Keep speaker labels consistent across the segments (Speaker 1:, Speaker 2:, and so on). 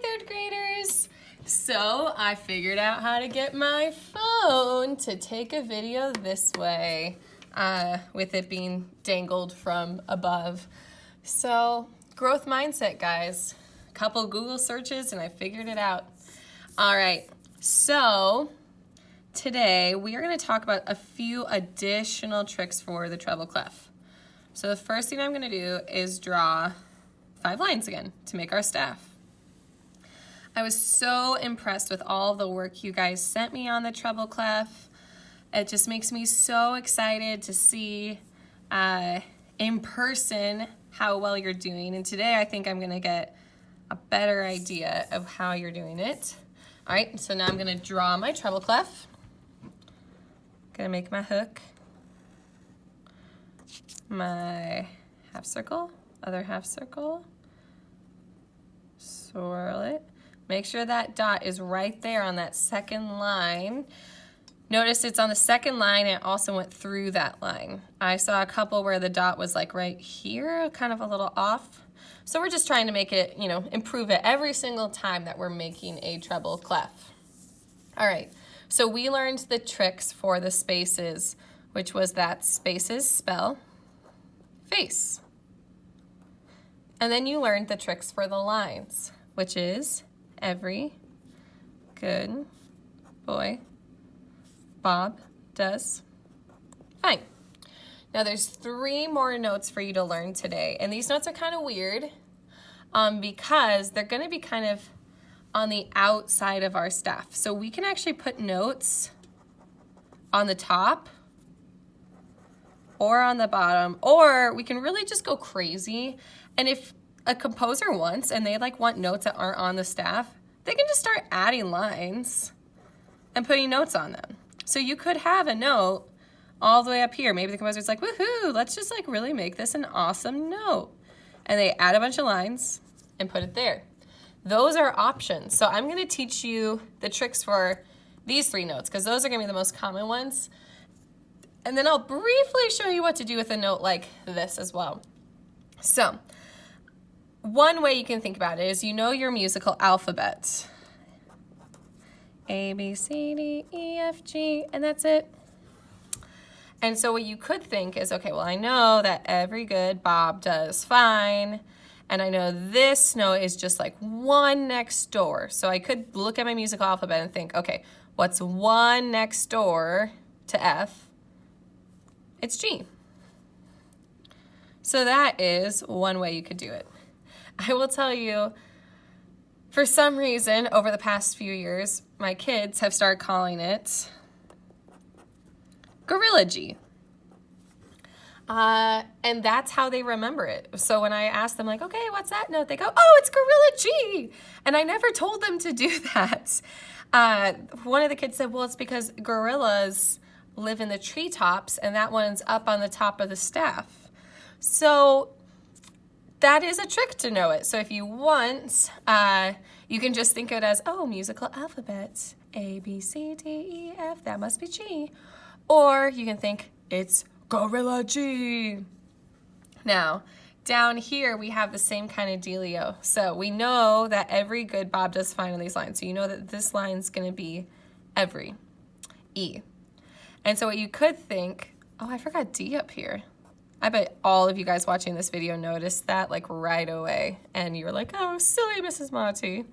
Speaker 1: Hi, third graders. So I figured out how to get my phone to take a video this way with it being dangled from above. So growth mindset, guys. Couple Google searches and I figured it out. All right, so today we are going to talk about a few additional tricks for the treble clef. So the first thing I'm going to do is draw 5 lines again to make our staff. I was so impressed with all the work you guys sent me on the treble clef. It just makes me so excited to see in person how well you're doing. And today I think I'm going to get a better idea of how you're doing it. All right, so now I'm going to draw my treble clef. Going to make my hook, my half circle, other half circle, swirl it. Make sure that dot is right there on that second line. Notice it's on the second line and it also went through that line. I saw a couple where the dot was like right here, kind of a little off. So we're just trying to make it, improve it every single time that we're making a treble clef. All right, so we learned the tricks for the spaces, which was that spaces spell face. And then you learned the tricks for the lines, which is every good boy Bob does fine. Now there's 3 more notes for you to learn today, and these notes are kind of weird because they're going to be kind of on the outside of our staff. So we can actually put notes on the top or on the bottom, or we can really just go crazy. And if a composer wants and they want notes that aren't on the staff, they can just start adding lines and putting notes on them. So you could have a note all the way up here. Maybe the composer's like, woohoo, let's just really make this an awesome note. And they add a bunch of lines and put it there. Those are options. So I'm gonna teach you the tricks for these 3 notes because those are gonna be the most common ones. And then I'll briefly show you what to do with a note like this as well. So one way you can think about it is your musical alphabet. A, B, C, D, E, F, G, and that's it. And so what you could think is, okay, well, I know that every good Bob does fine, and I know this note is just one next door. So I could look at my musical alphabet and think, okay, what's one next door to F? It's G. So that is one way you could do it. I will tell you, for some reason, over the past few years, my kids have started calling it Gorilla G. And that's how they remember it. So when I ask them okay, what's that note? They go, oh, it's Gorilla G. And I never told them to do that. One of the kids said, well, it's because gorillas live in the treetops and that one's up on the top of the staff. So that is a trick to know it. So if you want, you can just think of it as, oh, musical alphabet, A, B, C, D, E, F, that must be G. Or you can think it's Gorilla G. Now, down here we have the same kind of dealio. So we know that every good Bob does fine on these lines. So you know that this line's gonna be every, E. And so what you could think, oh, I forgot D up here. I bet all of you guys watching this video noticed that right away. And you were like, oh, silly Mrs. Monty.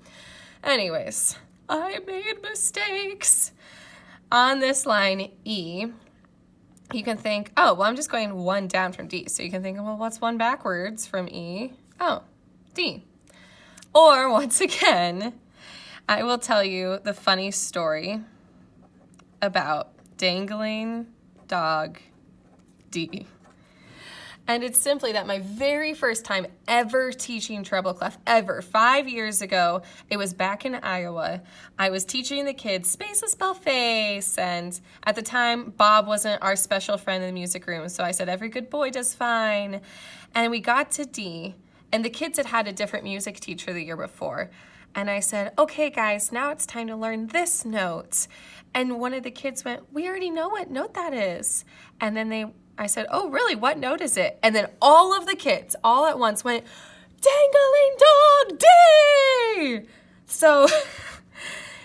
Speaker 1: Anyways, I made mistakes. On this line, E, you can think, oh, well, I'm just going 1 down from D. So you can think, well, what's 1 backwards from E? Oh, D. Or once again, I will tell you the funny story about dangling dog D. And it's simply that my very first time ever teaching treble clef, ever, 5 years ago, it was back in Iowa. I was teaching the kids spaces spell face, and at the time, Bob wasn't our special friend in the music room, so I said, every good boy does fine. And we got to D, and the kids had had a different music teacher the year before. And I said, okay, guys, now it's time to learn this note. And one of the kids went, we already know what note that is. And then I said, oh, really? What note is it? And then all of the kids, all at once, went, dangling dog D! So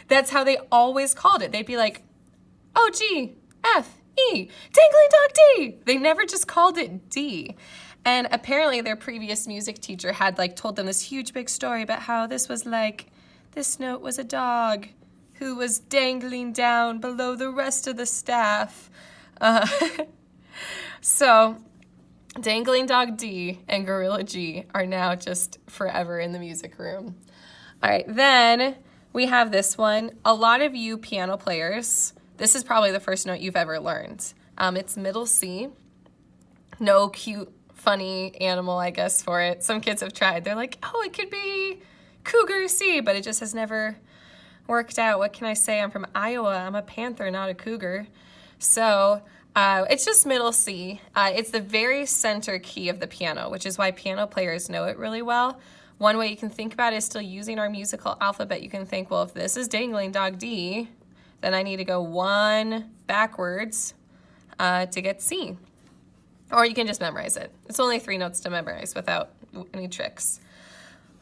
Speaker 1: that's how they always called it. They'd be like, O, G, F, E, Dangling Dog D. They never just called it D. And apparently their previous music teacher had like told them this huge big story about how this was like, this note was a dog who was dangling down below the rest of the staff. So Dangling Dog D and Gorilla G are now just forever in the music room. All right, then we have this one. A lot of you piano players, this is probably the first note you've ever learned. It's middle C. No cute, funny animal, I guess, for it. Some kids have tried. They're like, oh, it could be Cougar C, but it just has never worked out. What can I say? I'm from Iowa. I'm a panther, not a cougar. So it's just middle C. It's the very center key of the piano, which is why piano players know it really well. One way you can think about it is still using our musical alphabet. You can think, well, if this is Dangling Dog D, then I need to go one backwards to get C. Or you can just memorize it. It's only 3 notes to memorize without any tricks.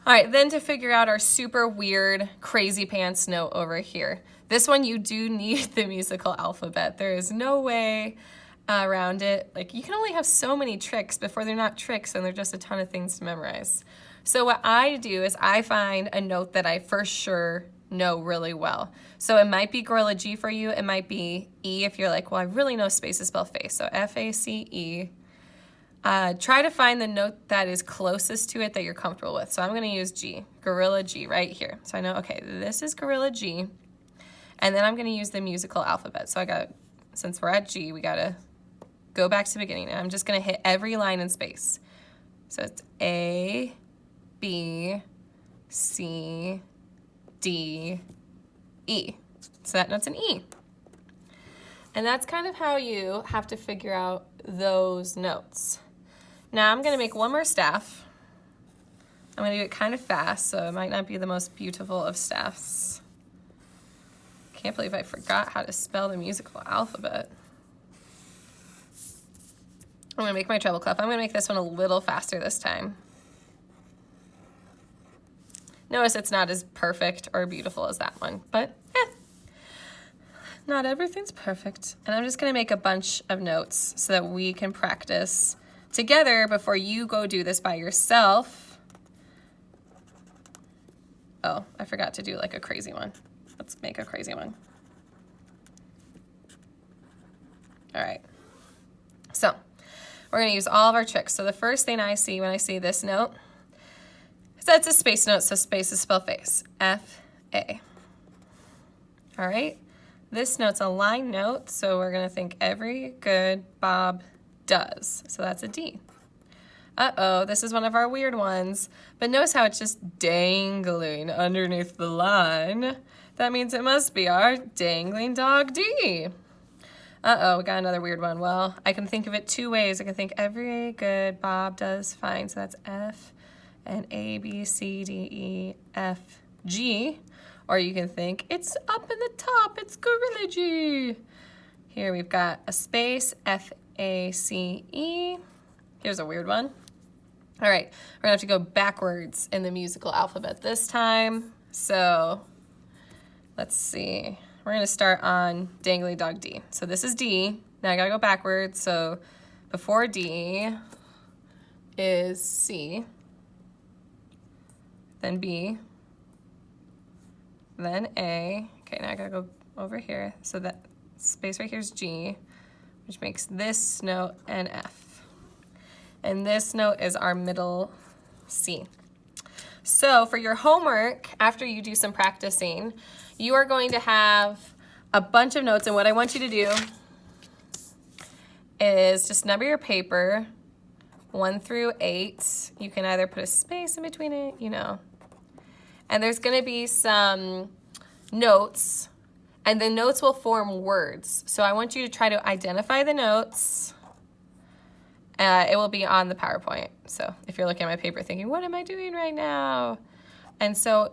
Speaker 1: All right, then to figure out our super weird, crazy pants note over here. This one, you do need the musical alphabet. There is no way around it. Like, you can only have so many tricks before they're not tricks and they're just a ton of things to memorize. So what I do is I find a note that I for sure know really well. So it might be Gorilla G for you. It might be E if you're like, well, I really know spaces spell face. So F-A-C-E. Try to find the note that is closest to it that you're comfortable with. So I'm going to use G, Gorilla G right here. So I know, okay, this is Gorilla G. And then I'm going to use the musical alphabet. So since we're at G, we got to go back to the beginning. And I'm just going to hit every line in space. So it's A, B, C, D, E. So that note's an E. And that's kind of how you have to figure out those notes. Now I'm going to make one more staff. I'm going to do it kind of fast, so it might not be the most beautiful of staffs. Can't believe I forgot how to spell the musical alphabet. I'm going to make my treble clef. I'm going to make this one a little faster this time. Notice it's not as perfect or beautiful as that one, but not everything's perfect. And I'm just going to make a bunch of notes so that we can practice together before you go do this by yourself. Oh, I forgot to do like a crazy one. Let's make a crazy one. All right. So we're going to use all of our tricks. So the first thing I see when I see this note, that's a space note, so spaces spell face. F-A. All right. This note's a line note, so we're going to think every good Bob does. So that's a D. Uh-oh, this is one of our weird ones. But notice how it's just dangling underneath the line. That means it must be our Dangling Dog D. Uh-oh, we got another weird one. Well, I can think of it 2 ways. I can think every good Bob does fine. So that's F and A, B, C, D, E, F, G. Or you can think it's up in the top, it's Gorilla G. Here we've got a space, F-A-C-E. Here's a weird one. All right, we're gonna have to go backwards in the musical alphabet this time. So let's see. We're gonna start on Dangling Dog D. So this is D. Now I gotta go backwards. So before D is C, then B, then A. Okay, now I gotta go over here. So that space right here is G, which makes this note an F. And this note is our middle C. So for your homework, after you do some practicing, you are going to have a bunch of notes. And what I want you to do is just number your paper 1 through 8. You can either put a space in between it, you know. And there's going to be some notes, and the notes will form words. So I want you to try to identify the notes. It will be on the PowerPoint. So if you're looking at my paper thinking, what am I doing right now? And so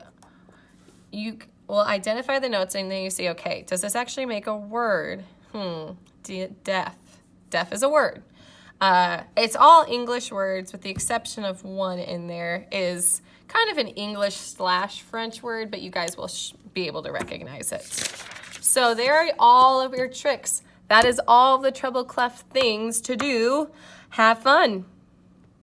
Speaker 1: you will identify the notes, and then you say, okay, does this actually make a word? Deaf. Deaf is a word. It's all English words with the exception of one in there is kind of an English/French word, but you guys will be able to recognize it. So there are all of your tricks. That is all of the treble clef things to do. Have fun.